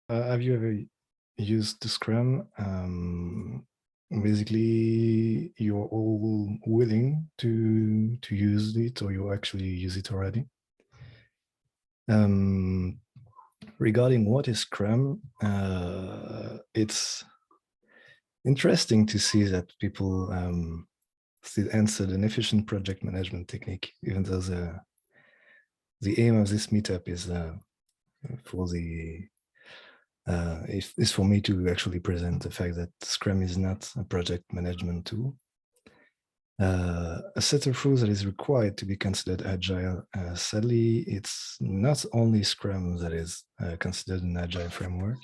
have you ever used the Scrum? Basically, you're all willing to use it, or you actually use it already. Regarding what is Scrum, it's interesting to see that people still answer an efficient project management technique, even though the aim of this meetup is for the is for me to actually present the fact that Scrum is not a project management tool. A set of rules that is required to be considered agile. Sadly, it's not only Scrum that is considered an agile framework.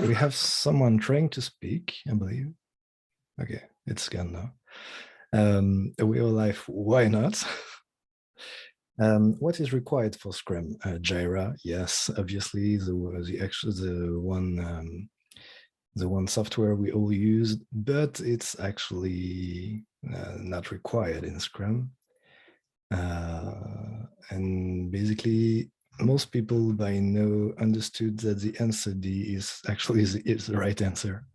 We have someone trying to speak, I believe. Okay, it's gone now. We are live, why not? What is required for Scrum? Jira, yes, obviously the one software we all use, but it's actually not required in Scrum. And basically, most people by now understood that the answer D is actually the right answer.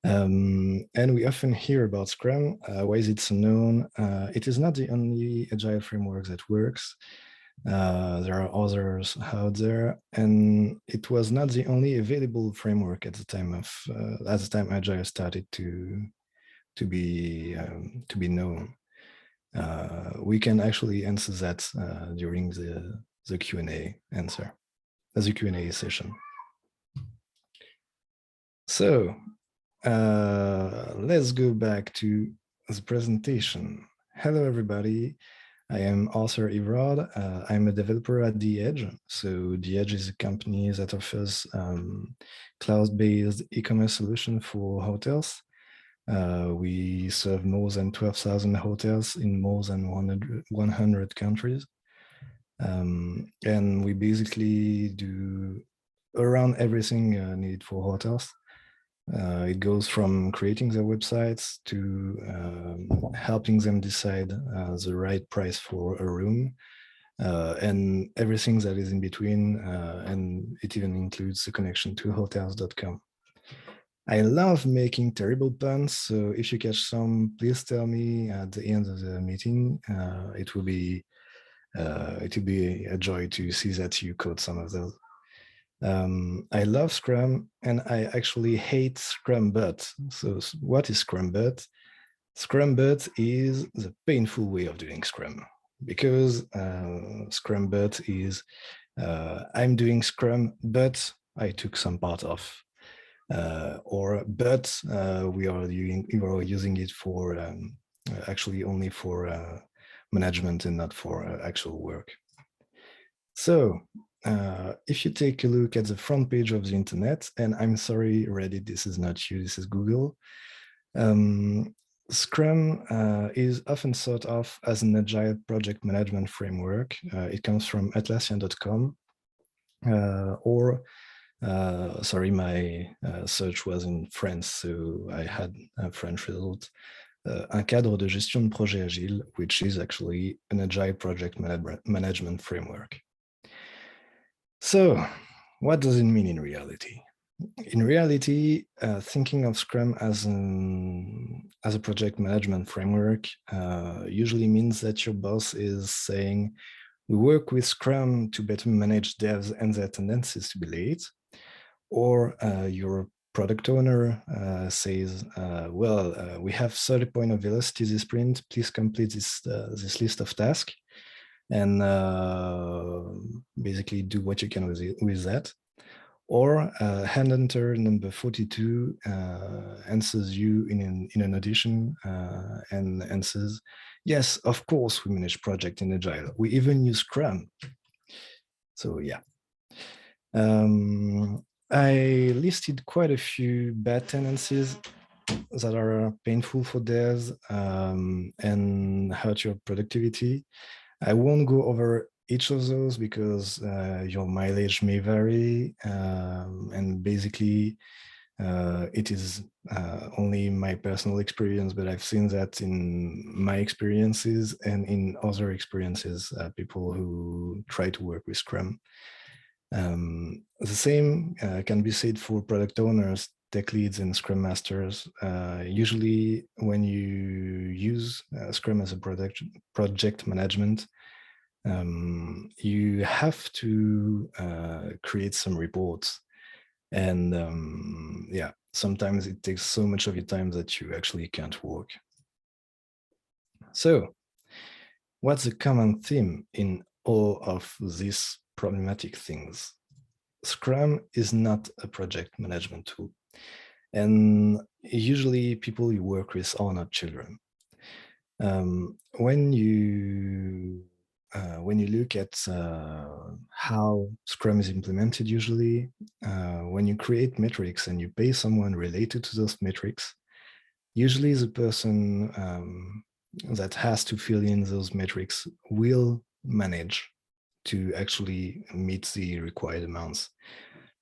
And we often hear about Scrum. Why is it so known? It is not the only agile framework that works. There are others out there, and it was not the only available framework at the time Agile started to be known. We can actually answer that during the Q&A answer, as a Q&A session. So let's go back to the presentation. Hello, everybody. I am Arthur Evrard. I'm a developer at The Edge. So The Edge is a company that offers cloud-based e-commerce solution for hotels. We serve more than 12,000 hotels in more than 100 countries. And we basically do around everything needed for hotels. It goes from creating their websites to helping them decide the right price for a room, and everything that is in between, and it even includes the connection to hotels.com. I love making terrible puns, so if you catch some, please tell me at the end of the meeting. It will be a joy to see that you caught some of those. I love Scrum, and I actually hate Scrum But. So what is Scrum But? Scrum But is the painful way of doing Scrum, because Scrum But is I'm doing Scrum, but I took some part off. But we are using it for actually only for management and not for actual work. So if you take a look at the front page of the internet, and I'm sorry, Reddit, this is not you, this is Google. Scrum is often thought of as an agile project management framework. It comes from Atlassian.com, or sorry, my search was in French, so I had a French result. Un cadre de gestion de projet agile, which is actually an agile project management framework. So what does it mean in reality? In reality, thinking of Scrum as a project management framework usually means that your boss is saying, we work with Scrum to better manage devs and their tendencies to be late. Or your product owner says, well, we have 30 points of velocity this sprint, please complete this list of tasks and basically do what you can with that. Or Handhunter number 42 answers you in an audition and answers, yes, of course, we manage project in Agile. We even use Scrum. So yeah. I listed quite a few bad tendencies that are painful for devs and hurt your productivity. I won't go over each of those because your mileage may vary, and basically It is only my personal experience, but I've seen that in my experiences and in other experiences, people who try to work with Scrum. The same can be said for product owners, tech leads, and Scrum masters. Usually when you use Scrum as a project management, you have to create some reports. And yeah, sometimes it takes so much of your time that you actually can't work. So what's the common theme in all of these problematic things? Scrum is not a project management tool. And usually people you work with are not children. When you look at how Scrum is implemented, usually when you create metrics and you pay someone related to those metrics, usually the person that has to fill in those metrics will manage to actually meet the required amounts,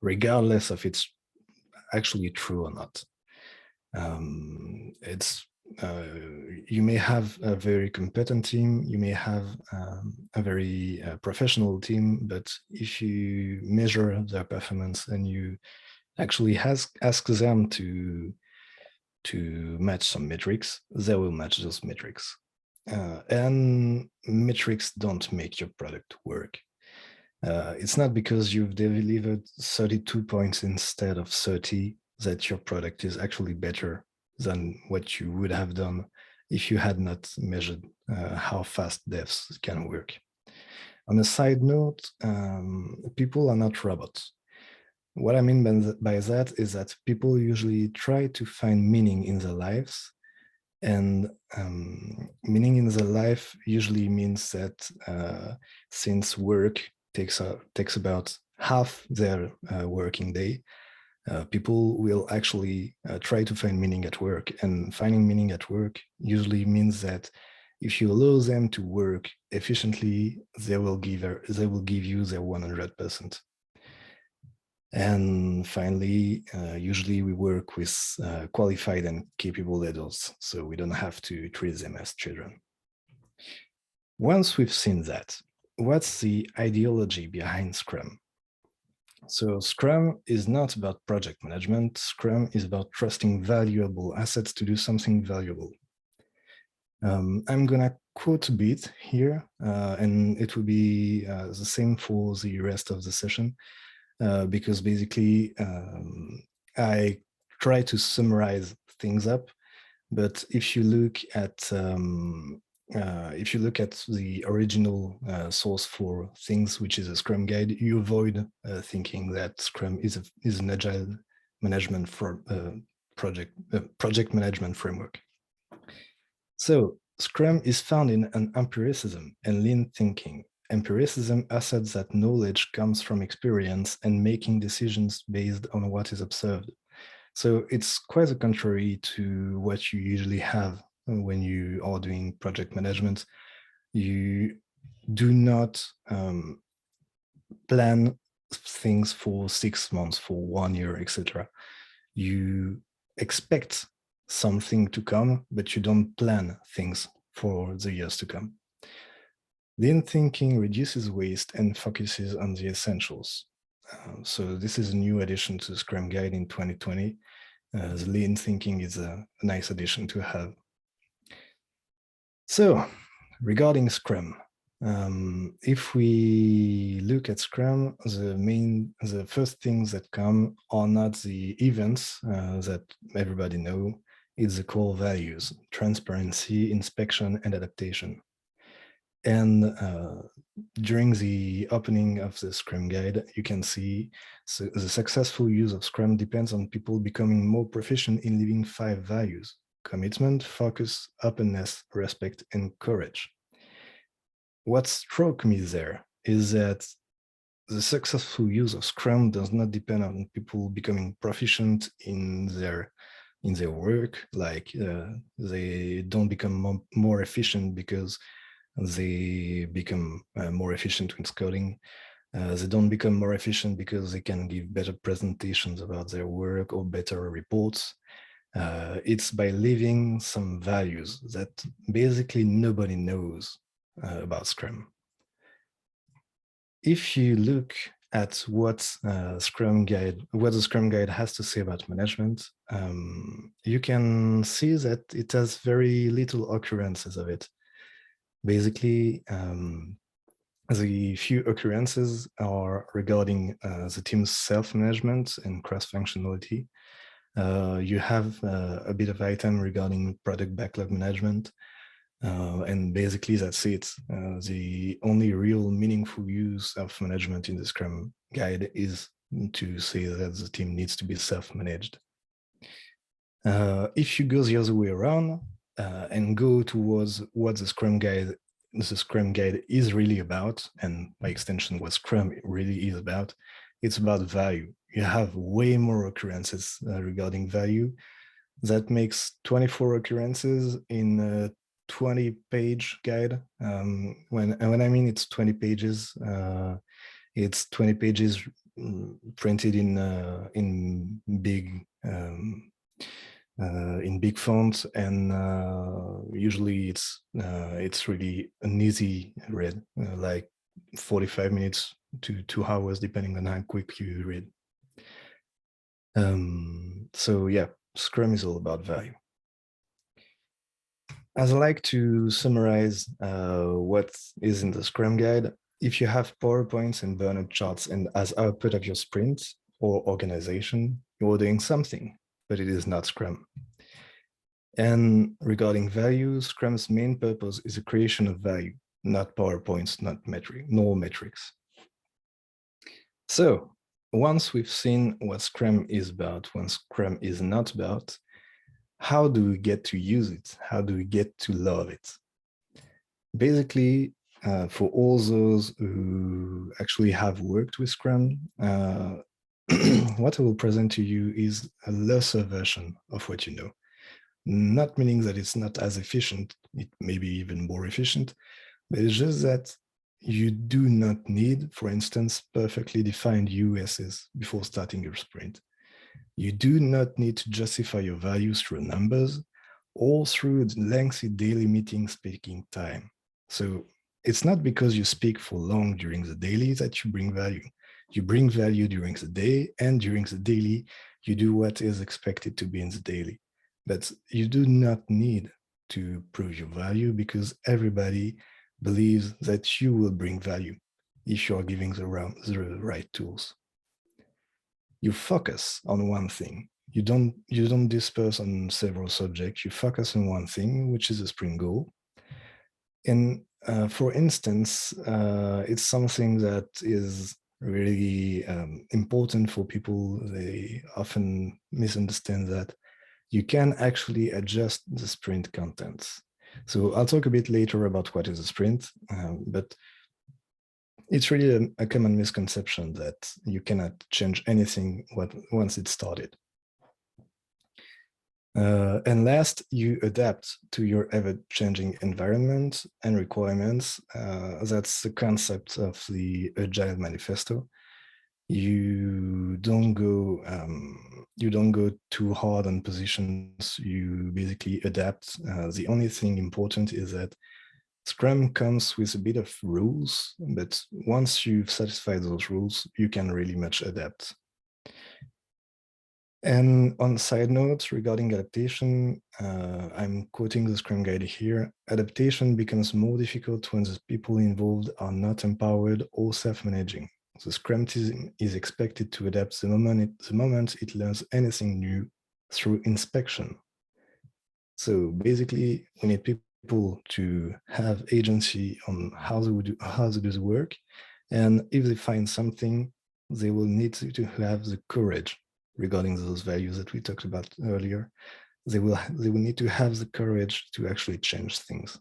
regardless of it's actually true or not. You may have a very competent team, you may have a very professional team, but if you measure their performance and you actually ask them to match some metrics, they will match those metrics. And metrics don't make your product work. It's not because you've delivered 32 points instead of 30 that your product is actually better than what you would have done if you had not measured how fast devs can work. On a side note, people are not robots. What I mean by that is that people usually try to find meaning in their lives, and meaning in their life usually means that since work takes about half their working day, people will actually try to find meaning at work. And finding meaning at work usually means that if you allow them to work efficiently, they will give you their 100%. And finally, usually we work with qualified and capable adults, so we don't have to treat them as children. Once we've seen that, what's the ideology behind Scrum? So Scrum is not about project management. Scrum is about trusting valuable assets to do something valuable. I'm gonna quote a bit here, and it will be the same for the rest of the session, because basically I try to summarize things up. But if you look at the original source for things, which is a Scrum guide, you avoid thinking that Scrum is an agile management for project management framework. So Scrum is found in an empiricism and lean thinking. Empiricism asserts that knowledge comes from experience and making decisions based on what is observed. So it's quite the contrary to what you usually have when you are doing project management. You do not plan things for 6 months, for 1 year, etc. You expect something to come, but you don't plan things for the years to come. Lean thinking reduces waste and focuses on the essentials. So this is a new addition to the Scrum Guide in 2020. The lean thinking is a nice addition to have. So regarding Scrum, if we look at Scrum, the first things that come are not the events that everybody know. It's the core values: transparency, inspection, and adaptation. And during the opening of the Scrum Guide, you can see the successful use of Scrum depends on people becoming more proficient in living 5 values: commitment, focus, openness, respect, and courage. What struck me there is that the successful use of Scrum does not depend on people becoming proficient in their work, like they don't become more efficient because they become more efficient with coding. They don't become more efficient because they can give better presentations about their work or better reports. It's by leaving some values that basically nobody knows about Scrum. If you look at what the Scrum Guide has to say about management, you can see that it has very little occurrences of it. Basically, the few occurrences are regarding the team's self-management and cross-functionality. You have a bit of item regarding product backlog management, and basically that's it. The only real meaningful use of management in the Scrum Guide is to say that the team needs to be self-managed. If you go the other way around and go towards what the Scrum Guide is really about, and by extension what Scrum really is about, it's about value. You have way more occurrences regarding value. That makes 24 occurrences in a 20-page guide. When I mean it's 20 pages, it's 20 pages printed in big fonts, and usually it's really an easy read, like 45 minutes to 2 hours, depending on how quick you read. So yeah, Scrum is all about value. As I like to summarize what is in the Scrum Guide, if you have PowerPoints and burnout charts and as output of your sprint or organization, you're doing something, but it is not Scrum. And regarding value, Scrum's main purpose is the creation of value, not PowerPoints, nor metrics. So once we've seen what Scrum is about, what Scrum is not about, how do we get to use it? How do we get to love it? Basically, for all those who actually have worked with Scrum, what I will present to you is a lesser version of what you know. Not meaning that it's not as efficient, it may be even more efficient, but it's just that you do not need, for instance, perfectly defined USs before starting your sprint. You do not need to justify your values through numbers or through lengthy daily meeting speaking time. So it's not because you speak for long during the daily that you bring value. You bring value during the day, and during the daily, you do what is expected to be in the daily. But you do not need to prove your value because everybody believes that you will bring value if you are giving the right tools. You focus on one thing. You don't disperse on several subjects. You focus on one thing, which is a sprint goal. And for instance, it's something that is really important for people. They often misunderstand that you can actually adjust the sprint contents. So I'll talk a bit later about what is a sprint, but it's really a common misconception that you cannot change anything once it's started. And last, you adapt to your ever-changing environment and requirements. That's the concept of the Agile Manifesto. You don't go too hard on positions. You basically adapt. The only thing important is that Scrum comes with a bit of rules, but once you've satisfied those rules, you can really much adapt. And on side notes regarding adaptation, I'm quoting the Scrum Guide here. Adaptation becomes more difficult when the people involved are not empowered or self-managing. The Scrum team is expected to adapt the moment it learns anything new through inspection. So basically, we need people to have agency on how they do the work, and if they find something, they will need to have the courage regarding those values that we talked about earlier. They will need to have the courage to actually change things.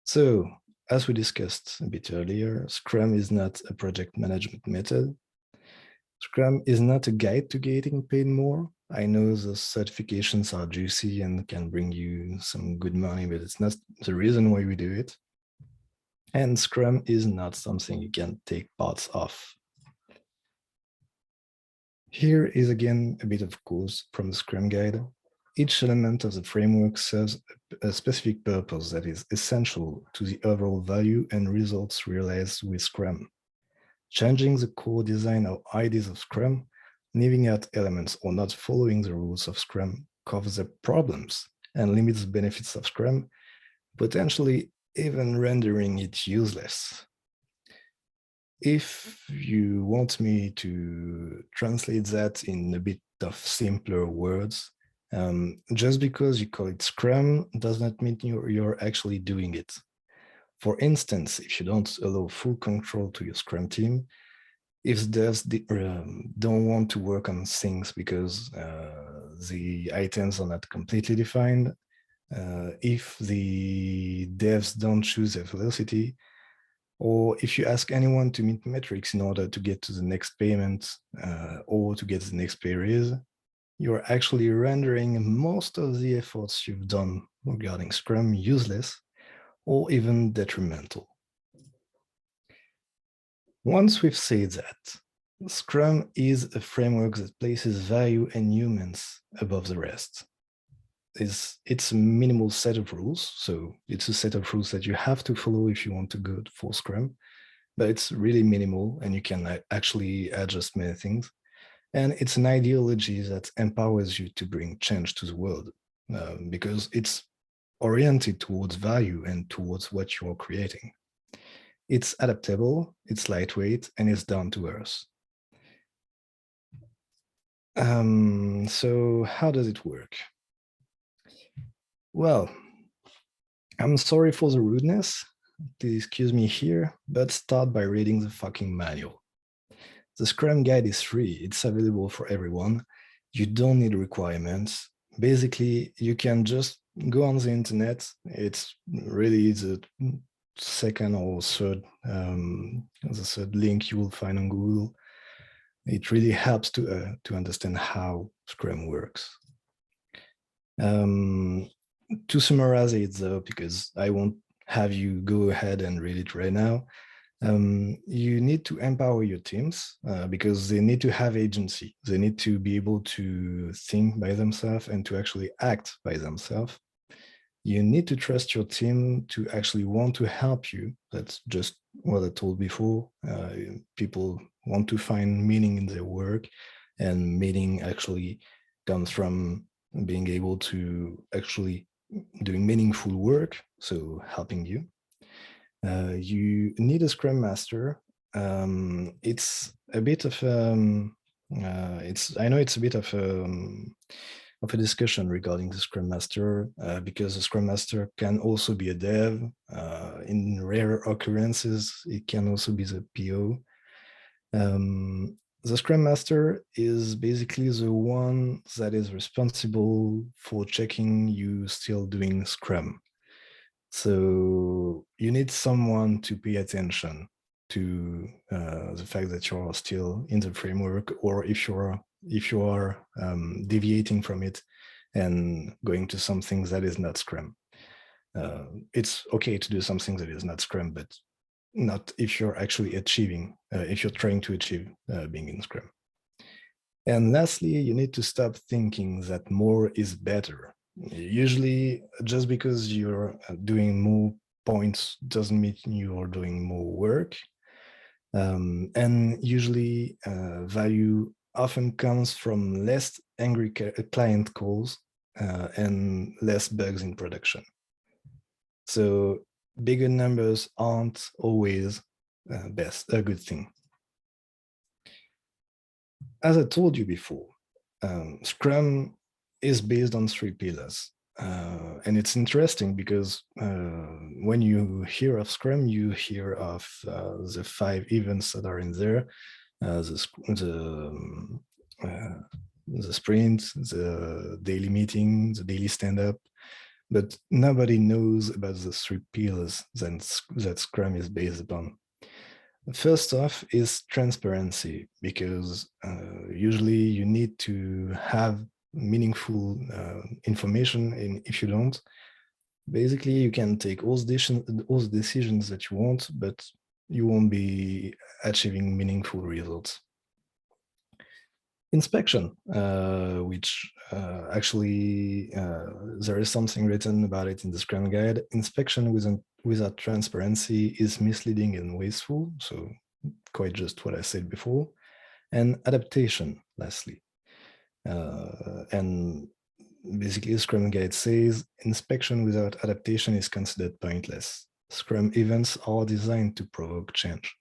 So, as we discussed a bit earlier, Scrum is not a project management method. Scrum is not a guide to getting paid more. I know the certifications are juicy and can bring you some good money, but it's not the reason why we do it. And Scrum is not something you can take parts of. Here is again a bit of quotes from the Scrum Guide. Each element of the framework serves a specific purpose that is essential to the overall value and results realized with Scrum. Changing the core design or ideas of Scrum, leaving out elements or not following the rules of Scrum causes the problems and limits the benefits of Scrum, potentially even rendering it useless. If you want me to translate that in a bit of simpler words, just because you call it Scrum does not mean you're actually doing it. For instance, if you don't allow full control to your Scrum team, if devs don't want to work on things because the items are not completely defined, if the devs don't choose their velocity, or if you ask anyone to meet metrics in order to get to the next payment or to get the next pay raise, you're actually rendering most of the efforts you've done regarding Scrum useless or even detrimental. Once we've said that, Scrum is a framework that places value and humans above the rest. It's a minimal set of rules, so it's a set of rules that you have to follow if you want to go for Scrum, but it's really minimal and you can actually adjust many things. And it's an ideology that empowers you to bring change to the world because it's oriented towards value and towards what you are creating. It's adaptable, it's lightweight, and it's down to earth. So how does it work? Well, I'm sorry for the rudeness, please excuse me here, but start by reading the fucking manual. The Scrum Guide is free, it's available for everyone. You don't need requirements. Basically, you can just go on the internet. It's really the second or third link you will find on Google. It really helps to understand how Scrum works. To summarize it though, because I won't have you go ahead and read it right now, you need to empower your teams because they need to have agency. They need to be able to think by themselves and to actually act by themselves. You need to trust your team to actually want to help you. That's just what I told before. People want to find meaning in their work, and meaning actually comes from being able to actually doing meaningful work, so helping you. You need a Scrum Master. It's a bit of I know it's a bit of a discussion regarding the Scrum Master because the Scrum Master can also be a dev. In rare occurrences, it can also be the PO. The Scrum Master is basically the one that is responsible for checking you still doing Scrum. So you need someone to pay attention to the fact that you're still in the framework, or if you are deviating from it and going to something that is not Scrum. It's okay to do something that is not Scrum, but not if you're actually achieving, if you're trying to achieve being in Scrum. And lastly, you need to stop thinking that more is better. Usually, just because you're doing more points doesn't mean you're doing more work. And usually, value often comes from less angry client calls and less bugs in production. So bigger numbers aren't always a good thing. As I told you before, Scrum is based on 3 pillars. And it's interesting because when you hear of Scrum, you hear of the 5 events that are in there, the sprint, the daily meeting, the daily stand-up, but nobody knows about the 3 pillars that Scrum is based upon. First off is transparency, because usually you need to have meaningful information, and if you don't, Basically, you can take all the decisions that you want, but you won't be achieving meaningful results. Inspection, which actually there is something written about it in the Scrum Guide. Inspection without transparency is misleading and wasteful, so quite just what I said before. And adaptation, lastly. And basically, Scrum Guide says inspection without adaptation is considered pointless. Scrum events are designed to provoke change.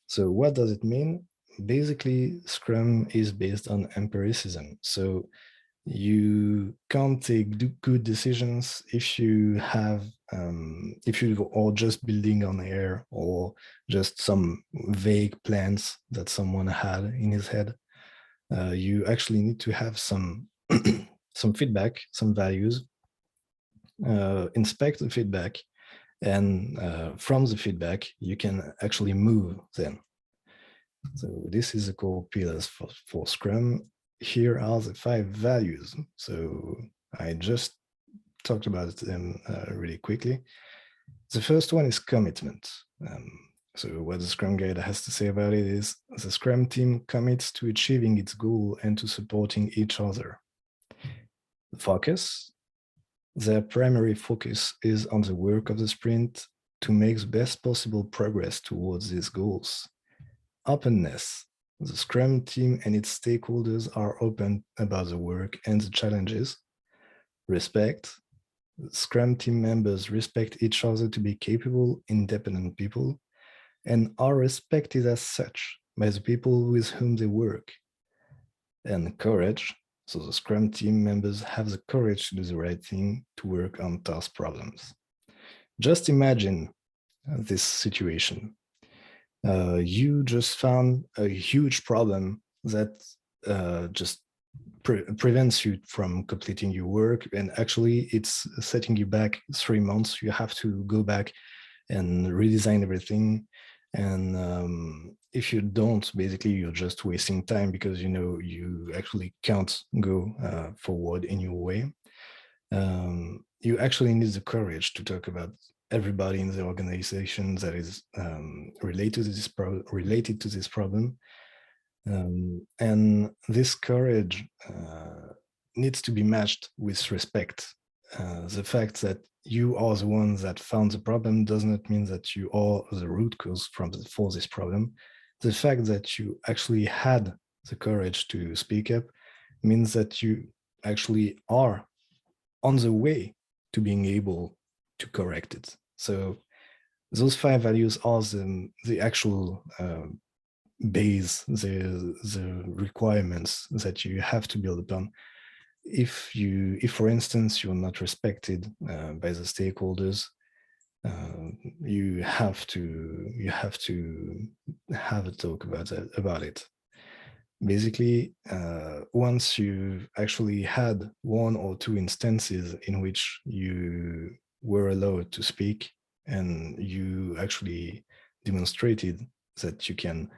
So what does it mean? Basically, Scrum is based on empiricism. So you can't take good decisions if you have if you are just building on air or just some vague plans that someone had in his head. You actually need to have some some feedback, some values, inspect the feedback, and from the feedback you can actually move then. So this is the core pillars for Scrum. Here are the 5 values. So I just talked about them really quickly. The first one is commitment. So what the Scrum Guide has to say about it is the Scrum team commits to achieving its goal and to supporting each other. Focus. Their primary focus is on the work of the sprint to make the best possible progress towards these goals. Openness. The Scrum team and its stakeholders are open about the work and the challenges. Respect. Scrum team members respect each other to be capable, independent people, and are respected as such by the people with whom they work. And courage. So the Scrum team members have the courage to do the right thing, to work on task problems. Just imagine this situation. You just found a huge problem that just prevents you from completing your work, and actually it's setting you back 3 months. You have to go back and redesign everything, and if you don't, basically you're just wasting time because you actually can't go forward in your way. You actually need the courage to talk about everybody in the organization that is related to this problem. And this courage needs to be matched with respect. The fact that you are the ones that found the problem does not mean that you are the root cause for this problem. The fact that you actually had the courage to speak up means that you actually are on the way to being able to correct it. So those 5 values are the actual base, the requirements that you have to build upon. If for instance you're not respected by the stakeholders, you have to have a talk about it. Basically, once you've actually had 1 or 2 instances in which you were allowed to speak and you actually demonstrated that you can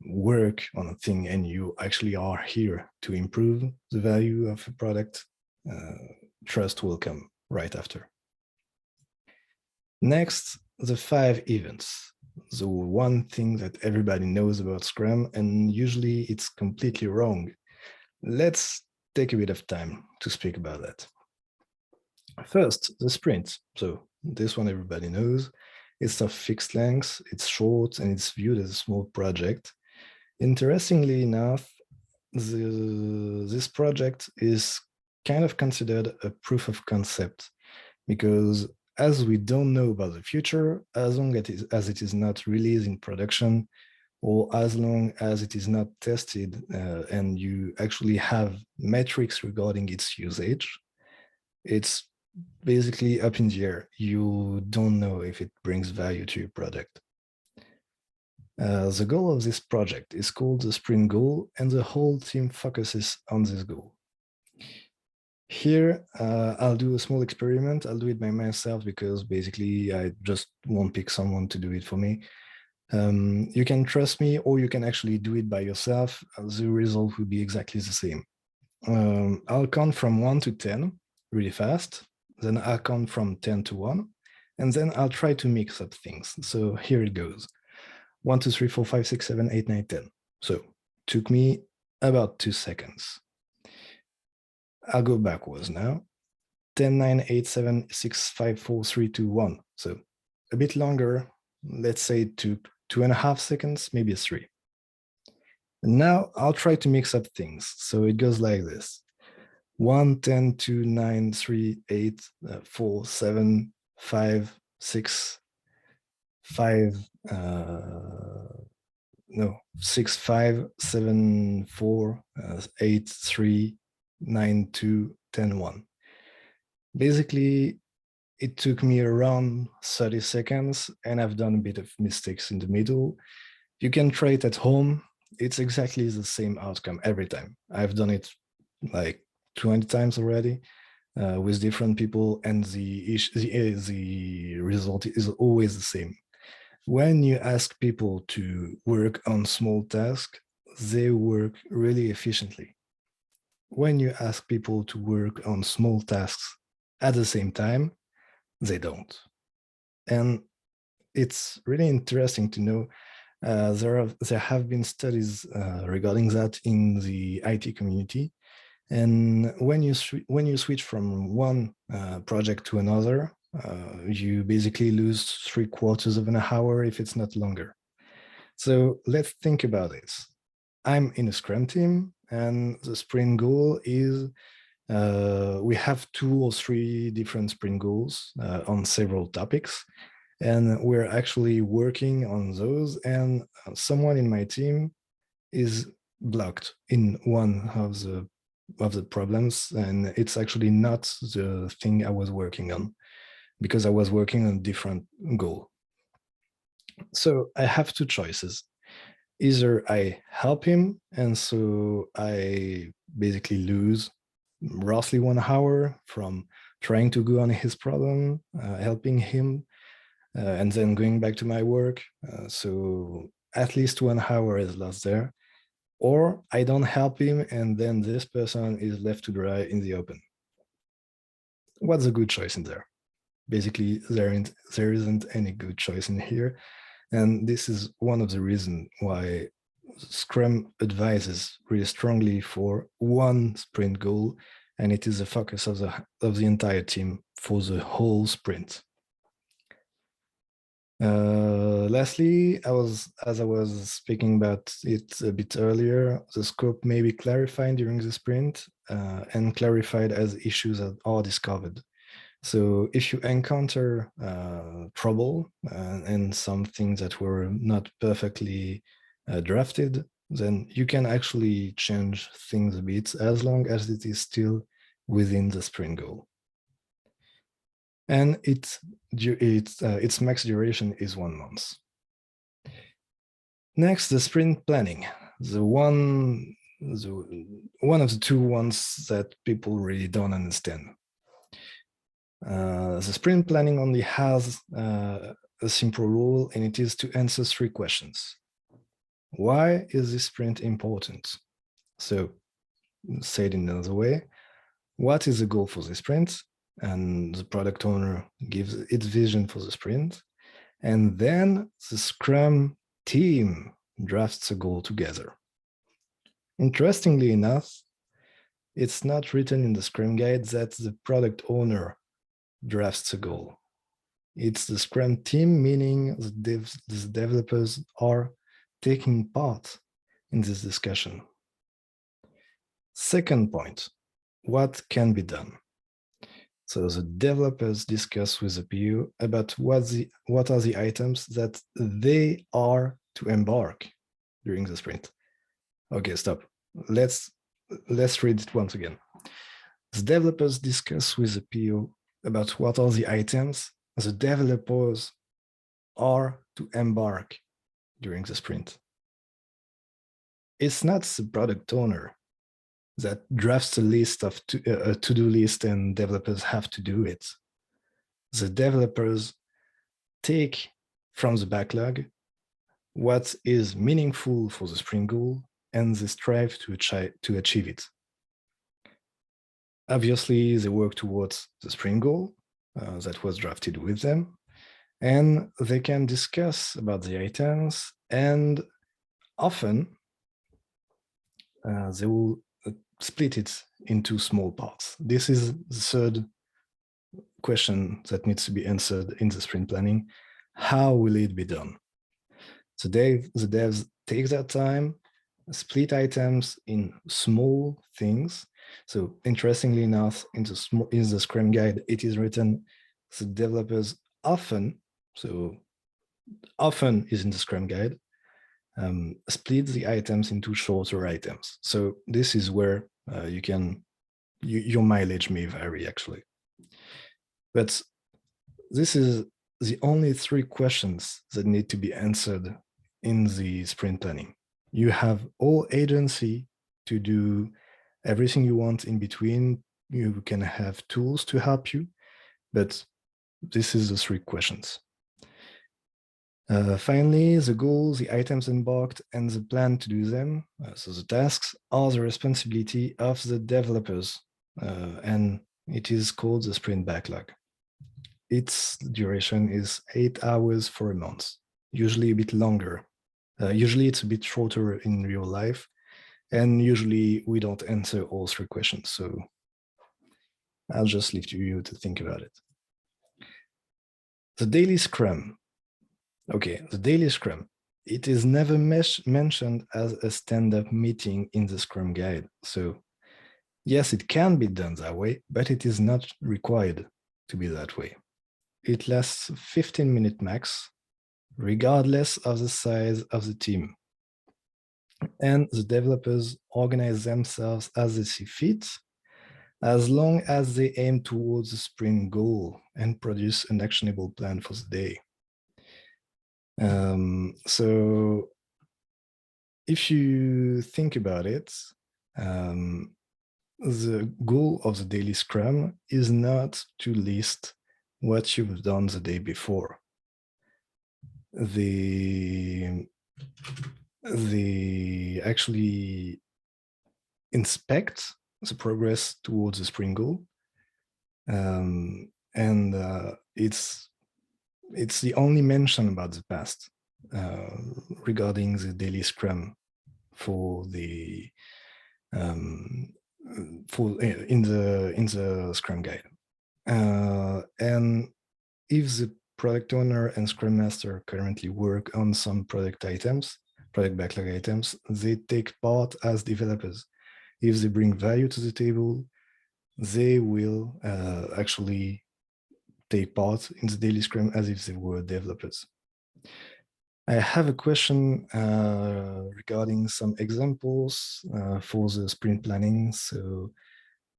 work on a thing and you actually are here to improve the value of a product, trust will come right after. Next, the 5 events. The one thing that everybody knows about Scrum, and usually it's completely wrong. Let's take a bit of time to speak about that. First, the sprint. So this one everybody knows. It's of fixed length, it's short, and it's viewed as a small project. Interestingly enough, this project is kind of considered a proof of concept, because as we don't know about the future, as long as it is not released in production, or as long as it is not tested and you actually have metrics regarding its usage, it's basically up in the air. You don't know if it brings value to your product. The goal of this project is called the sprint goal, and the whole team focuses on this goal. Here, I'll do a small experiment. I'll do it by myself because basically I just won't pick someone to do it for me. You can trust me, or you can actually do it by yourself. The result will be exactly the same. I'll count from 1 to 10 really fast. then I'll count from 10 to 1, and then I'll try to mix up things. So here it goes. 1, 2, 3, 4, 5, 6, 7, 8, 9, 10. So took me about 2 seconds. I'll go backwards now. 10, 9, 8, 7, 6, 5, 4, 3, 2, 1. So a bit longer. Let's say it took 2.5 seconds, maybe 3. And now I'll try to mix up things. So it goes like this. 1, 10, 2, 9, 3, 8, 4, 7, 5, 6, 5, no, 6, 5, 7, 4, 8, 3, 9, 2, 10, 1. Basically, it took me around 30 seconds, and I've done a bit of mistakes in the middle. You can try it at home. It's exactly the same outcome every time. I've done it like 20 times already with different people, and the result is always the same. When you ask people to work on small tasks, they work really efficiently. When you ask people to work on small tasks at the same time, they don't. And it's really interesting to know there have been studies regarding that in the IT community. And when you switch from one project to another, you basically lose 3/4 of an hour if it's not longer. So let's think about it. I'm in a Scrum team, and the sprint goal is we have 2 or 3 different sprint goals on several topics, and we're actually working on those. And someone in my team is blocked in one of the problems, and it's actually not the thing I was working on, because I was working on a different goal. So I have 2 choices. Either I help him, and so I basically lose roughly 1 hour from trying to go on his problem, helping him, and then going back to my work. So at least 1 hour is lost there. Or I don't help him, and then this person is left to dry in the open. What's a good choice in there? Basically, there isn't any good choice in here. And this is one of the reasons why Scrum advises really strongly for one sprint goal, and it is the focus of the entire team for the whole sprint. Lastly, as I was speaking about it a bit earlier, the scope may be clarified during the sprint and clarified as issues are discovered. So if you encounter trouble and some things that were not perfectly drafted, then you can actually change things a bit as long as it is still within the sprint goal. And its max duration is 1 month. Next, the sprint planning, one of the 2 ones that people really don't understand. The sprint planning only has a simple rule, and it is to answer 3 questions. Why is this sprint important? So, said in another way, what is the goal for the sprint? And the product owner gives its vision for the sprint. And then the Scrum team drafts a goal together. Interestingly enough, it's not written in the Scrum guide that the product owner drafts a goal. It's the Scrum team, meaning the developers are taking part in this discussion. Second point, what can be done? So the developers discuss with the PO about what are the items that they are to embark during the sprint. Okay, stop. Let's read it once again. The developers discuss with the PO about what are the items the developers are to embark during the sprint. It's not the product owner that drafts a list of a to-do list and developers have to do it. The developers take from the backlog what is meaningful for the sprint goal, and they strive to achieve it. Obviously, they work towards the sprint goal that was drafted with them, and they can discuss about the items, and often they will split it into small parts. This is the third question that needs to be answered in the sprint planning. How will it be done? So the devs take their time, split items in small things. So interestingly enough, in the Scrum guide, it is written the developers often is in the Scrum guide, split the items into shorter items. So this is where your mileage may vary actually. But this is the only 3 questions that need to be answered in the sprint planning. You have all agency to do everything you want in between. You can have tools to help you, but this is the 3 questions. Finally, the goals, the items embarked, and the plan to do them, so the tasks, are the responsibility of the developers, and it is called the sprint backlog. Its duration is 8 hours for a month, usually a bit longer. Usually it's a bit shorter in real life, and usually we don't answer all 3 questions, so I'll just leave to you to think about it. The daily Scrum. Okay, the daily Scrum. It is never mentioned as a stand-up meeting in the Scrum guide. So yes, it can be done that way, but it is not required to be that way. It lasts 15 minutes max, regardless of the size of the team. And the developers organize themselves as they see fit, as long as they aim towards the sprint goal and produce an actionable plan for the day. So if you think about it, the goal of the daily Scrum is not to list what you've done the day before. They actually inspect the progress towards the sprint goal, and it's the only mention about the past regarding the daily Scrum for the in the Scrum guide. And if the product owner and Scrum Master currently work on some product backlog items, they take part as developers. If they bring value to the table, they will actually take part in the daily Scrum as if they were developers. I have a question regarding some examples for the sprint planning. So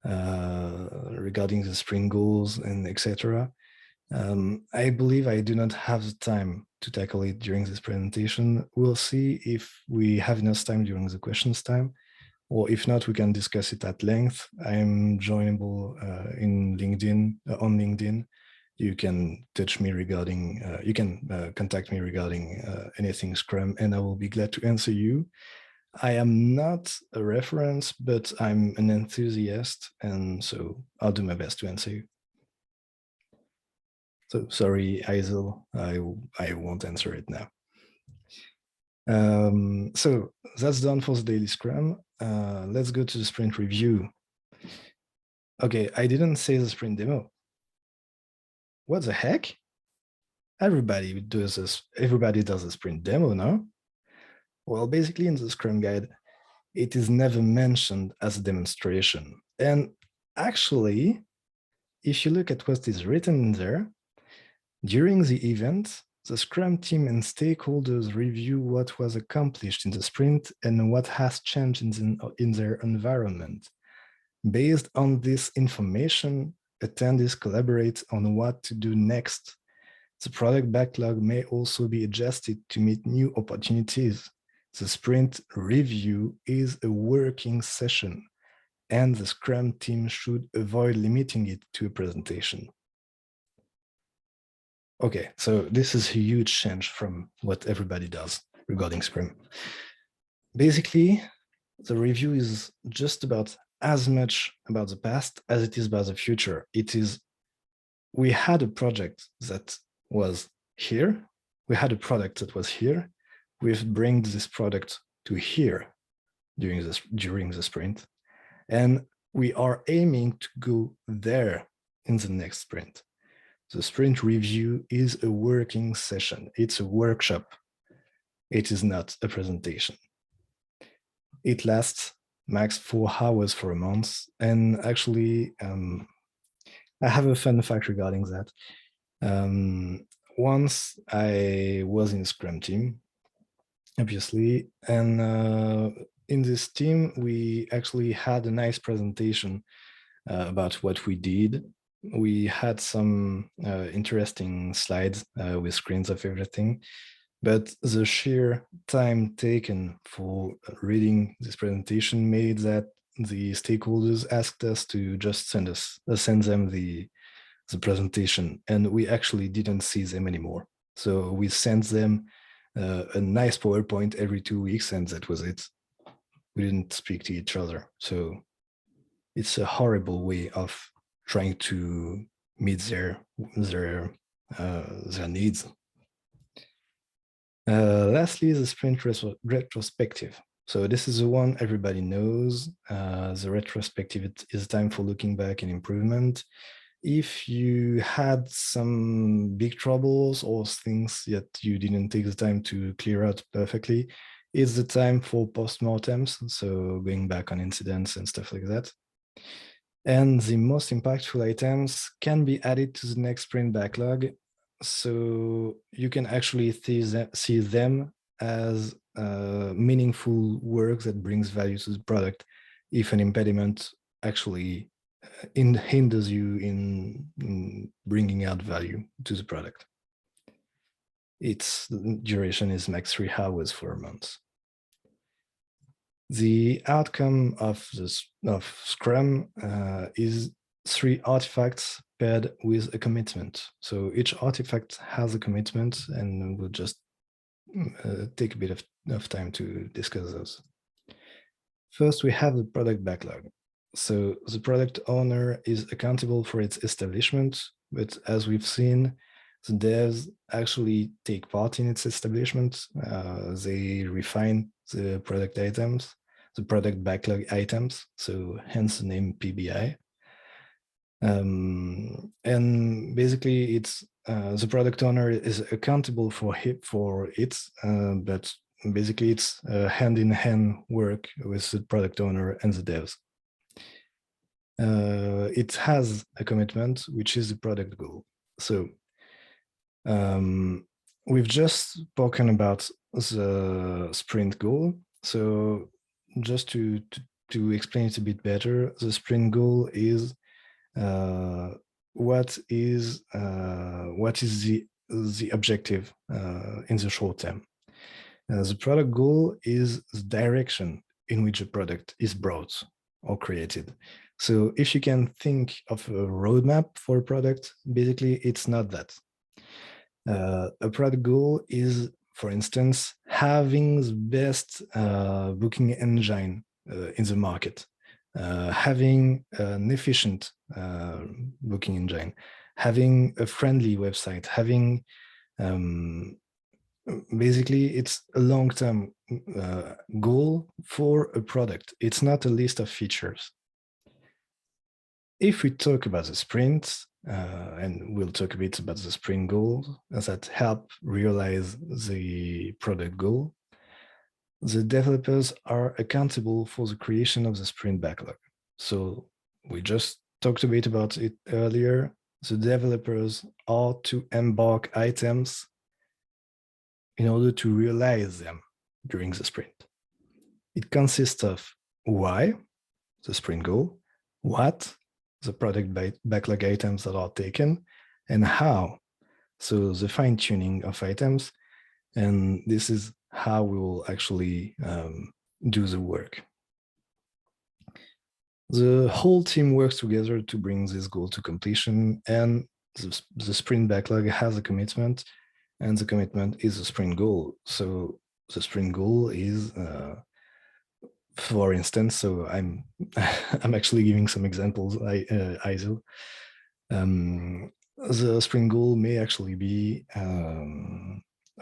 regarding the sprint goals and etc. I believe I do not have the time to tackle it during this presentation. We'll see if we have enough time during the questions time, or if not, we can discuss it at length. I'm joinable in LinkedIn, on LinkedIn. You can touch me regarding, you can contact me regarding anything Scrum, and I will be glad to answer you. I am not a reference, but I'm an enthusiast, and so I'll do my best to answer you. So sorry, Aisel, I won't answer it now. So that's done for the daily Scrum. Let's go to the sprint review. Okay, I didn't say the sprint demo. What the heck? Everybody does a sprint demo, no? Well, basically in the Scrum guide, it is never mentioned as a demonstration. And actually, if you look at what is written in there, during the event, the Scrum team and stakeholders review what was accomplished in the sprint and what has changed in their environment. Based on this information, attendees collaborate on what to do next. The product backlog may also be adjusted to meet new opportunities. The sprint review is a working session, and the Scrum team should avoid limiting it to a presentation. Okay, so this is a huge change from what everybody does regarding Scrum. Basically, the review is just about as much about the past as it is about the future. We had a project that was here. We had a product that was here. We've bring this product to here during the sprint. And we are aiming to go there in the next sprint. The sprint review is a working session. It's a workshop. It is not a presentation. It lasts max 4 hours for a month. And actually, I have a fun fact regarding that. Once I was in a Scrum team, obviously, and in this team, we actually had a nice presentation about what we did. We had some interesting slides with screens of everything, but the sheer time taken for reading this presentation made that the stakeholders asked us to just send them the presentation, and we actually didn't see them anymore. So we sent them a nice PowerPoint every 2 weeks, and that was it. We didn't speak to each other. So it's a horrible way of trying to meet their needs. Lastly, the sprint retrospective. So this is the one everybody knows. The retrospective is time for looking back and improvement. If you had some big troubles or things that you didn't take the time to clear out perfectly, it's the time for postmortems, so going back on incidents and stuff like that. And the most impactful items can be added to the next sprint backlog, so you can actually see them as meaningful work that brings value to the product if an impediment actually hinders you in bringing out value to the product. Its duration is max 3 hours for a month. The outcome of Scrum is 3 artifacts paired with a commitment. So each artifact has a commitment, and we'll just take a bit of time to discuss those. First, we have the product backlog. So the product owner is accountable for its establishment, but as we've seen, the devs actually take part in its establishment. They refine the product items, the product backlog items, so hence the name PBI. And basically, it's the product owner is accountable for it, but basically it's hand-in-hand work with the product owner and the devs. It has a commitment, which is the product goal. So we've just spoken about the sprint goal. So just to explain it a bit better, the sprint goal is what is the objective in the short term. The product goal is the direction in which a product is brought or created. So if you can think of a roadmap for a product, basically it's not that. A product goal is, for instance, having the best booking engine in the market, having an efficient booking engine, having a friendly website, having basically it's a long-term goal for a product. It's not a list of features. If we talk about the sprint, and we'll talk a bit about the sprint goals that help realize the product goal, the developers are accountable for the creation of the sprint backlog. So we just talked a bit about it earlier. The developers are to embark items in order to realize them during the sprint. It consists of why, the sprint goal, what, the product backlog items that are taken, and how, so the fine-tuning of items, and this is how we will actually do the work. The whole team works together to bring this goal to completion, and the sprint backlog has a commitment, and the commitment is a sprint goal. So the sprint goal is For instance, so I'm I'm actually giving some examples. ISO. The Spring goal may actually be,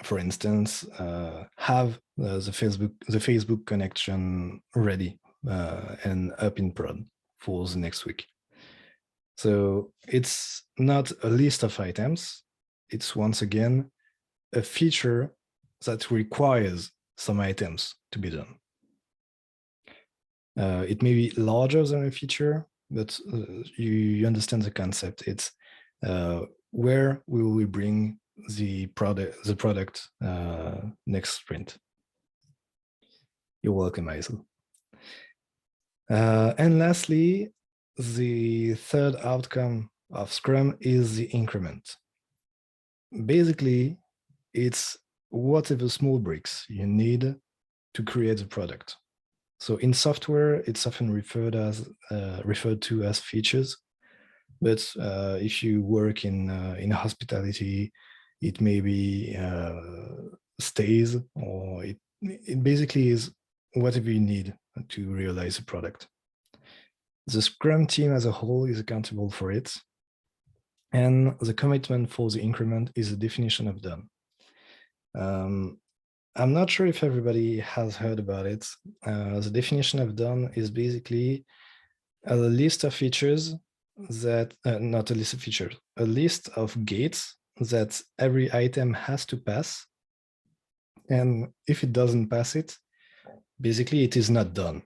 for instance, have the Facebook connection ready and up in prod for the next week. So it's not a list of items. It's once again a feature that requires some items to be done. It may be larger than a feature, but you understand the concept. It's where will we bring the product next sprint. You're welcome, Aisel. And lastly, the third outcome of Scrum is the increment. Basically, it's whatever small bricks you need to create the product. So in software, it's often referred to as features, but if you work in hospitality, it may be stays, or it basically is whatever you need to realize a product. The Scrum team as a whole is accountable for it, and the commitment for the increment is a definition of done. I'm not sure if everybody has heard about it. The definition of done is basically a list of features that, not a list of features, a list of gates that every item has to pass. And if it doesn't pass it, basically it is not done.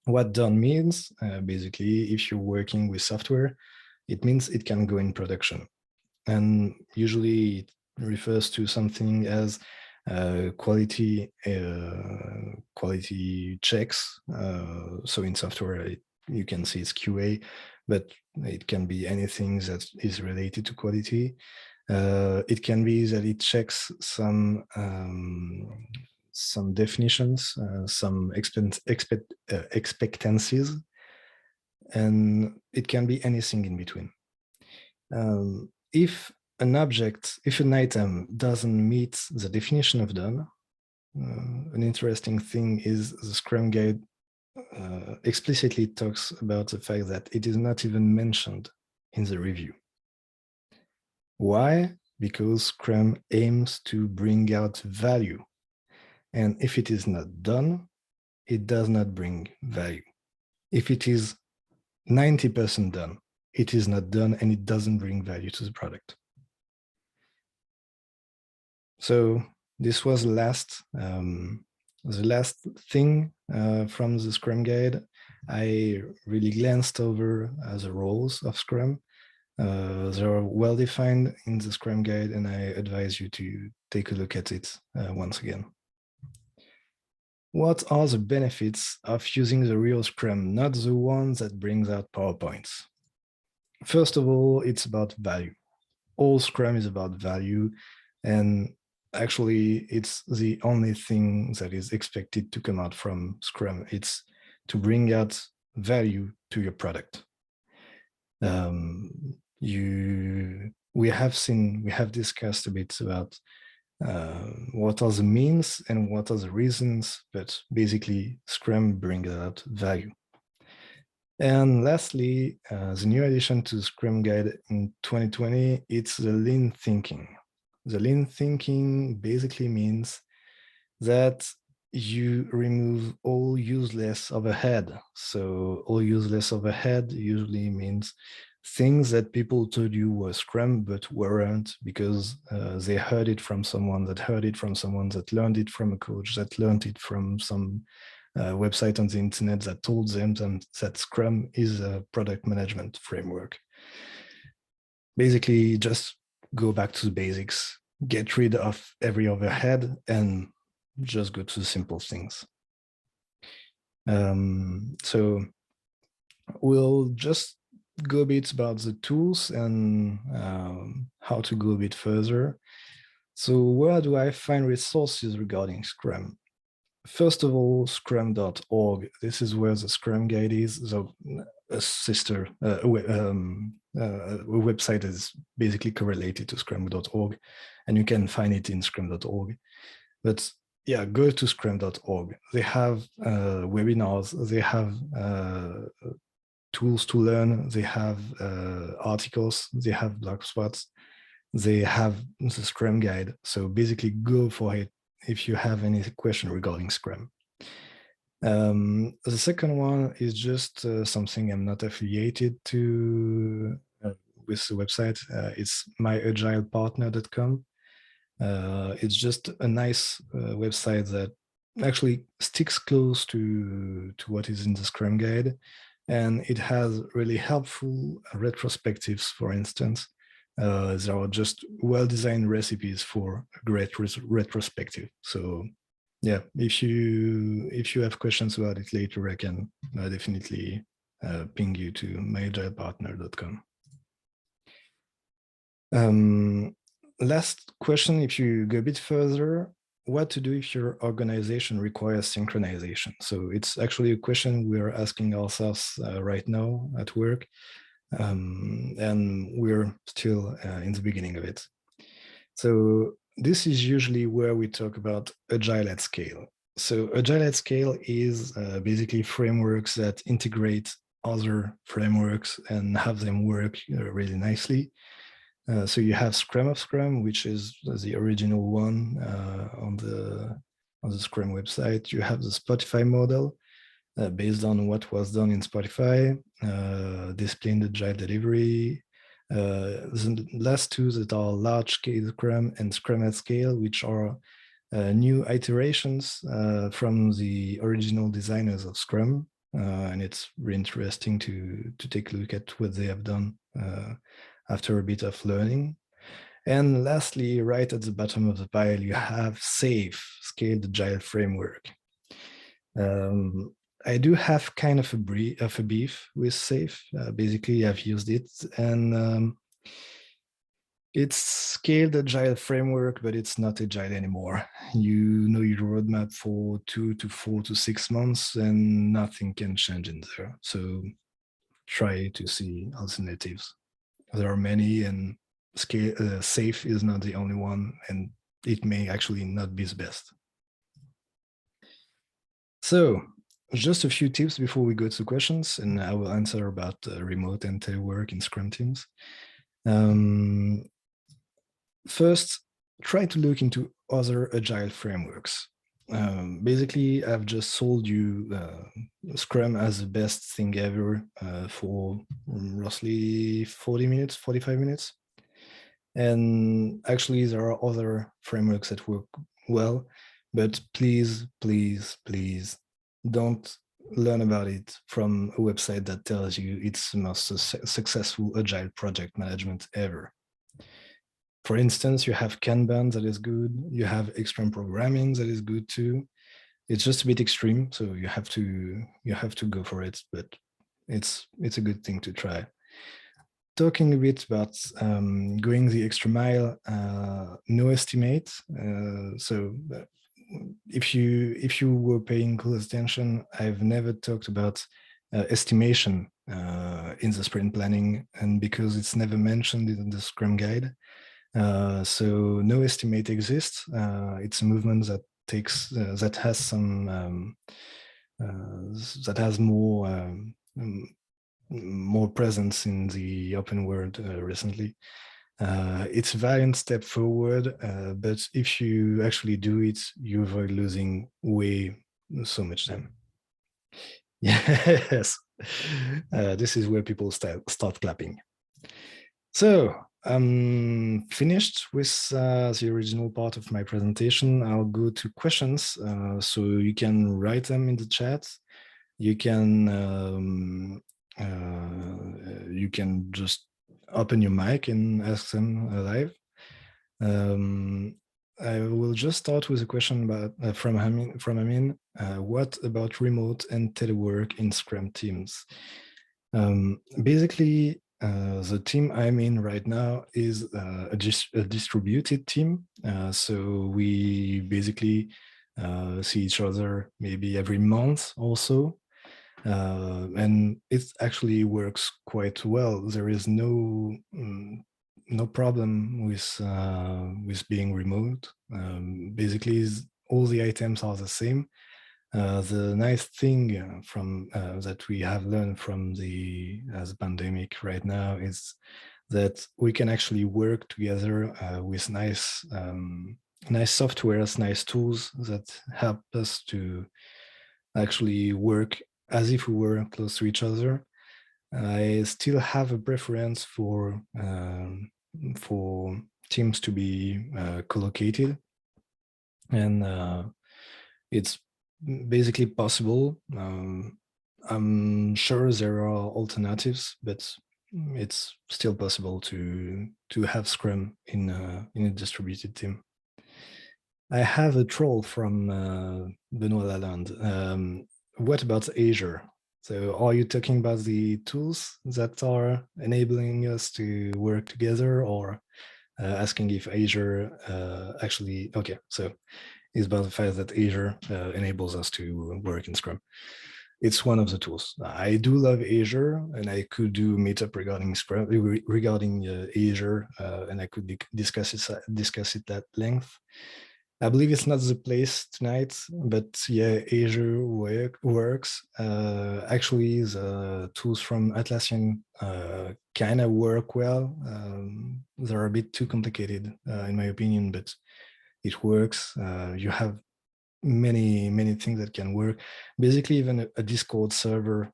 What done means, basically, if you're working with software, it means it can go in production. And usually it refers to something as quality checks. So in software, you can see it's QA, but it can be anything that is related to quality. It can be that it checks some definitions, some expectancies, and it can be anything in between. If an item doesn't meet the definition of done, an interesting thing is the Scrum Guide explicitly talks about the fact that it is not even mentioned in the review. Why? Because Scrum aims to bring out value. And if it is not done, it does not bring value. If it is 90% done, it is not done and it doesn't bring value to the product. So this was the last thing from the Scrum Guide. I really glanced over the roles of Scrum. They are well defined in the Scrum Guide, and I advise you to take a look at it once again. What are the benefits of using the real Scrum, not the one that brings out PowerPoints? First of all, it's about value. All Scrum is about value, and actually it's the only thing that is expected to come out from Scrum. It's to bring out value to your product. We have discussed a bit about what are the means and what are the reasons, but basically Scrum brings out value. And lastly, the new addition to the Scrum Guide in 2020, it's the lean thinking. The lean thinking basically means that you remove all useless overhead. So all useless overhead usually means things that people told you were Scrum but weren't, because they heard it from someone that heard it from someone that learned it from a coach that learned it from some website on the internet that told them that Scrum is a product management framework. Basically, just go back to the basics, get rid of every overhead, and just go to the simple things. So we'll just go a bit about the tools and how to go a bit further. So where do I find resources regarding Scrum? First of all, scrum.org. This is where the Scrum Guide is. So a sister website is basically correlated to scrum.org, and you can find it in scrum.org. But yeah, go to scrum.org. They have webinars, they have tools to learn, they have articles, they have blog spots, they have the Scrum guide. So basically go for it if you have any question regarding Scrum. The second one is just something I'm not affiliated to with the website. It's myagilepartner.com. It's just a nice website that actually sticks close to what is in the Scrum guide. And it has really helpful retrospectives, for instance. There are just well-designed recipes for a great retrospective. So yeah, if you have questions about it later, I can definitely ping you to myagilepartner.com. Last question, if you go a bit further, what to do if your organization requires synchronization? So it's actually a question we're asking ourselves right now at work, and we're still in the beginning of it. So this is usually where we talk about Agile at scale. So Agile at scale is basically frameworks that integrate other frameworks and have them work really nicely. So you have Scrum of Scrum, which is the original one on the Scrum website. You have the Spotify model based on what was done in Spotify, disciplined agile delivery. The last two that are large scale Scrum and Scrum at scale, which are new iterations from the original designers of Scrum. And it's really interesting to take a look at what they have done after a bit of learning. And lastly, right at the bottom of the pile, you have SAFe, Scaled Agile Framework. I do have kind of a beef with SAFe. Basically, I've used it, and it's Scaled Agile Framework, but it's not agile anymore. You know your roadmap for 2 to 4 to 6 months, and nothing can change in there. So try to see alternatives. There are many, and SAFe is not the only one, and it may actually not be the best. So just a few tips before we go to questions, and I will answer about remote and telework in Scrum teams. First, try to look into other agile frameworks. Basically, I've just sold you Scrum as the best thing ever for roughly 40 minutes, 45 minutes. And actually, there are other frameworks that work well, but please, please, please don't learn about it from a website that tells you it's the most successful agile project management ever. For instance, you have Kanban that is good. You have extreme programming that is good too. It's just a bit extreme, so you have to go for it. But it's a good thing to try. Talking a bit about going the extra mile, no estimate. So if you were paying close attention, I've never talked about estimation in the sprint planning, and because it's never mentioned in the Scrum guide. So no estimate exists. It's a movement that takes that has some that has more presence in the open world recently. It's a valiant step forward, but if you actually do it, you avoid losing way so much time. Yes, this is where people start clapping. So I'm finished with the original part of my presentation. I'll go to questions, so you can write them in the chat. You can just open your mic and ask them live. I will just start with a question about from Amin. What about remote and telework in Scrum teams? Basically, the team I'm in right now is a distributed team. So we basically see each other maybe every month also. And it actually works quite well. There is no problem with being remote. Basically, all the items are the same. The nice thing from that we have learned from the pandemic right now is that we can actually work together with nice softwares, nice tools that help us to actually work as if we were close to each other. I still have a preference for teams to be co-located, and it's basically possible. I'm sure there are alternatives, but it's still possible to have Scrum in a distributed team. I have a troll from Benoit Lalande. What about Azure? So are you talking about the tools that are enabling us to work together, or asking if Azure actually, okay, so it's about the fact that Azure enables us to work in Scrum. It's one of the tools. I do love Azure, and I could do meetup regarding Scrum, regarding Azure, and I could discuss it at length. I believe it's not the place tonight, but yeah, Azure works. Actually, the tools from Atlassian kind of work well. They're a bit too complicated, in my opinion, but it works. You have many things that can work. Basically, even a Discord server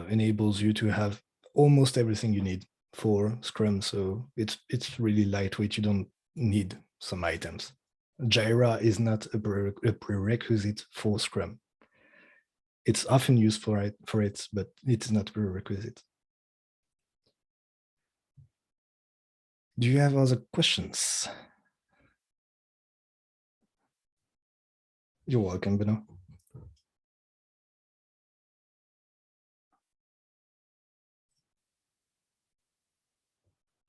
enables you to have almost everything you need for Scrum. So it's really lightweight. You don't need some items. Jira is not a prerequisite for Scrum. It's often used for it, but it's not a prerequisite. Do you have other questions? You're welcome, Beno.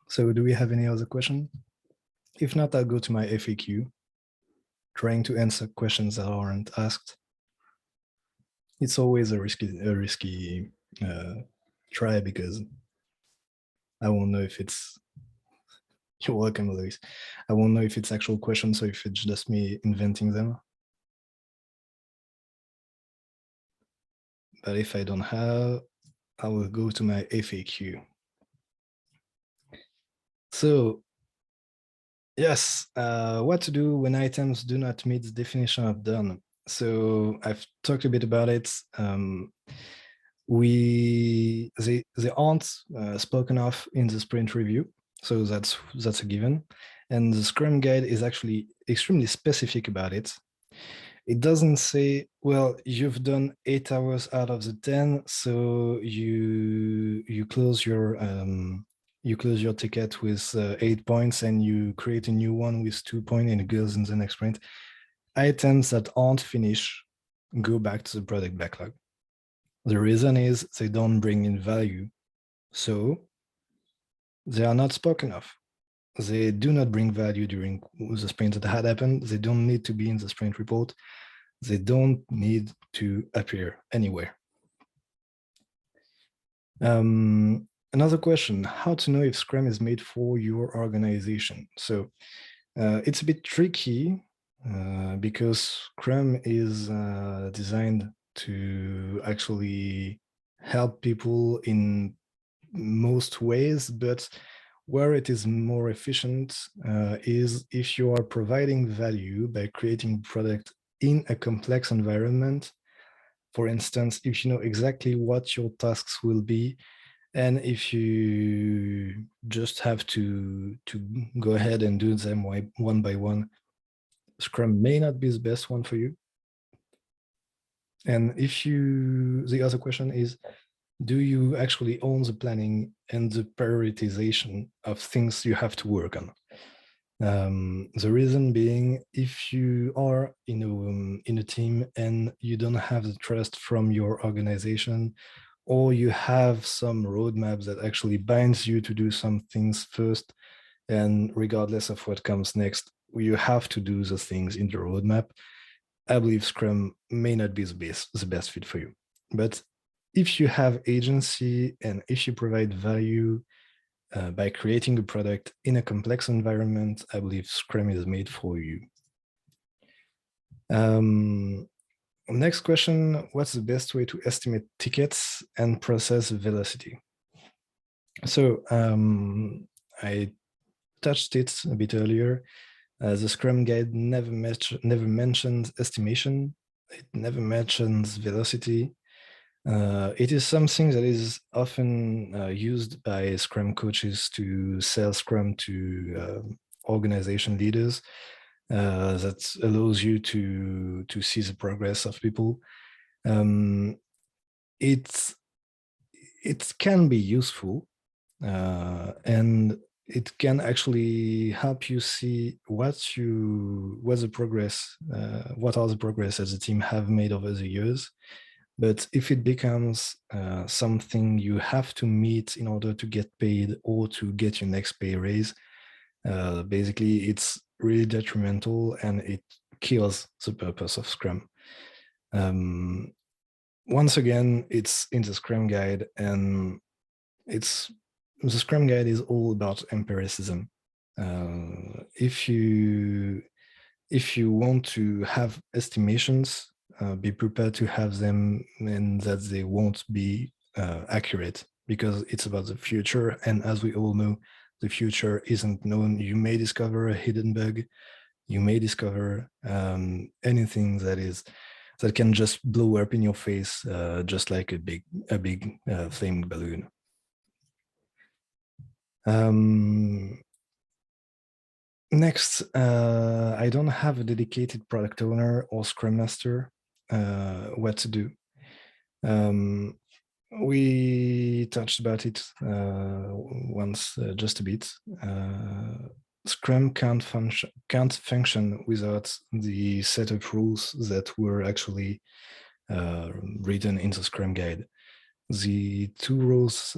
So do we have any other question? If not, I'll go to my FAQ, trying to answer questions that aren't asked. It's always a risky try, because I won't know if it's, you're welcome, Louise. I won't know if it's actual questions or if it's just me inventing them. But if I don't have, I will go to my FAQ. So yes, what to do when items do not meet the definition of done. So I've talked a bit about it. They aren't spoken of in the sprint review, so that's a given. And the Scrum guide is actually extremely specific about it. It doesn't say, well, you've done 8 hours out of the 10, so you close your ticket with 8 points, and you create a new one with 2 points, and it goes in the next sprint. Items that aren't finished go back to the product backlog. The reason is they don't bring in value, so they are not spoken of. They do not bring value during the sprint that had happened. They don't need to be in the sprint report. They don't need to appear anywhere. Another question, how to know if Scrum is made for your organization? So it's a bit tricky because Scrum is designed to actually help people in most ways, but where it is more efficient is if you are providing value by creating product in a complex environment. For instance, if you know exactly what your tasks will be, and if you just have to go ahead and do them one by one, Scrum may not be the best one for you. And the other question is, do you actually own the planning and the prioritization of things you have to work on? The reason being, if you are in a team and you don't have the trust from your organization, or you have some roadmap that actually binds you to do some things first, and regardless of what comes next, you have to do the things in the roadmap, I believe Scrum may not be the best fit for you. But if you have agency and if you provide value by creating a product in a complex environment, I believe Scrum is made for you. Next question, what's the best way to estimate tickets and process velocity? So I touched it a bit earlier. The Scrum guide never mentions estimation. It never mentions velocity. It is something that is often used by Scrum coaches to sell Scrum to organization leaders. That allows you to see the progress of people. It can be useful, and it can actually help you see what's the progress, what are the progress that the team have made over the years. But if it becomes something you have to meet in order to get paid or to get your next pay raise, basically it's really detrimental and it kills the purpose of Scrum. Once again, it's in the Scrum guide, and the Scrum guide is all about empiricism. If you want to have estimations, be prepared to have them, and that they won't be accurate, because it's about the future. And as we all know, the future isn't known. You may discover a hidden bug. You may discover anything that can just blow up in your face, just like a big flaming balloon. Next, I don't have a dedicated product owner or Scrum Master. What to do? We touched about it once, just a bit. Scrum can't function without the set of rules that were actually written in the Scrum guide. The two roles,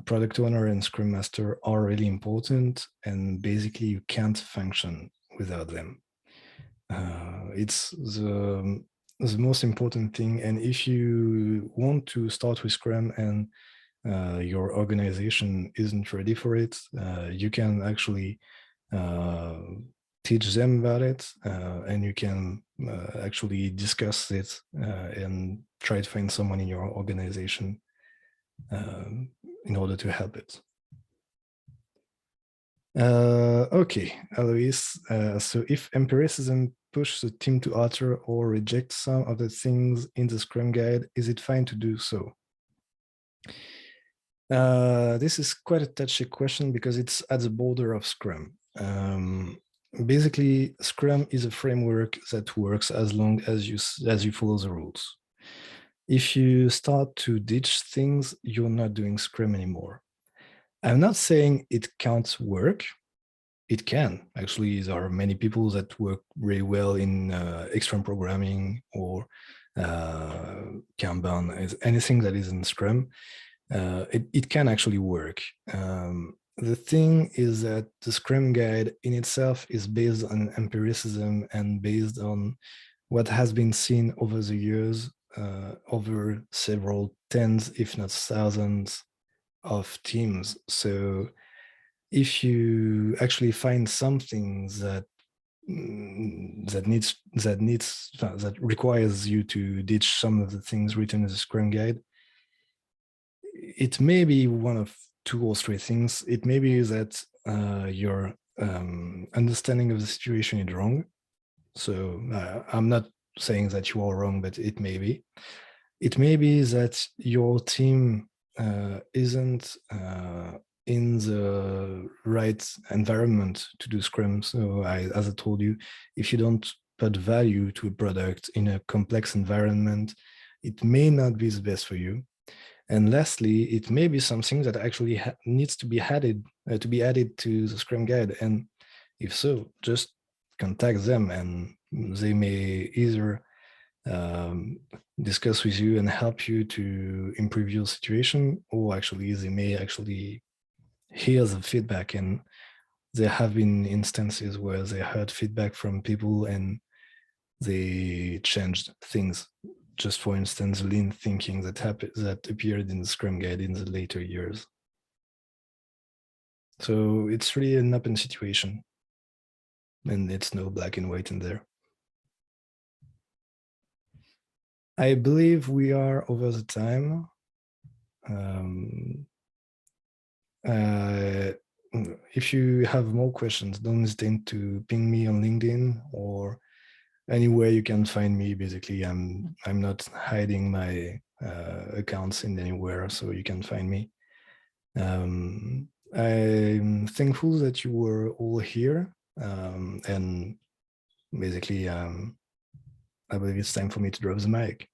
product owner and Scrum Master, are really important, and basically you can't function without them. It's the most important thing. And if you want to start with Scrum and your organization isn't ready for it, you can actually teach them about it, and you can actually discuss it and try to find someone in your organization in order to help it. Okay, Alois. So if empiricism pushes the team to alter or reject some of the things in the Scrum guide, is it fine to do so? This is quite a touchy question because it's at the border of Scrum. Basically, Scrum is a framework that works as long as you follow the rules. If you start to ditch things, you're not doing Scrum anymore. I'm not saying it can't work. It can. Actually, there are many people that work really well in extreme programming or Kanban, anything that is in Scrum. It can actually work. The thing is that the Scrum guide in itself is based on empiricism and based on what has been seen over the years, over several tens, if not thousands, of teams. So if you actually find something that requires you to ditch some of the things written in the Scrum guide, it may be one of two or three things. It may be that your understanding of the situation is wrong. So I'm not saying that you are wrong, but it may be. It may be that your team isn't in the right environment to do Scrum. So as I told you, if you don't put value to a product in a complex environment, it may not be the best for you. And lastly, it may be something that actually needs to be added to the Scrum guide. And if so, just contact them, and they may either discuss with you and help you to improve your situation, or actually they may actually hear the feedback. And there have been instances where they heard feedback from people and they changed things. Just for instance, lean thinking that appeared in the Scrum guide in the later years. So it's really an open situation, and it's no black and white in there. I believe we are over the time. Um, if you have more questions, don't hesitate to ping me on LinkedIn or anywhere you can find me. Basically, I'm not hiding my accounts in anywhere, so you can find me. I'm thankful that you were all here, and basically, I believe it's time for me to drop the mic.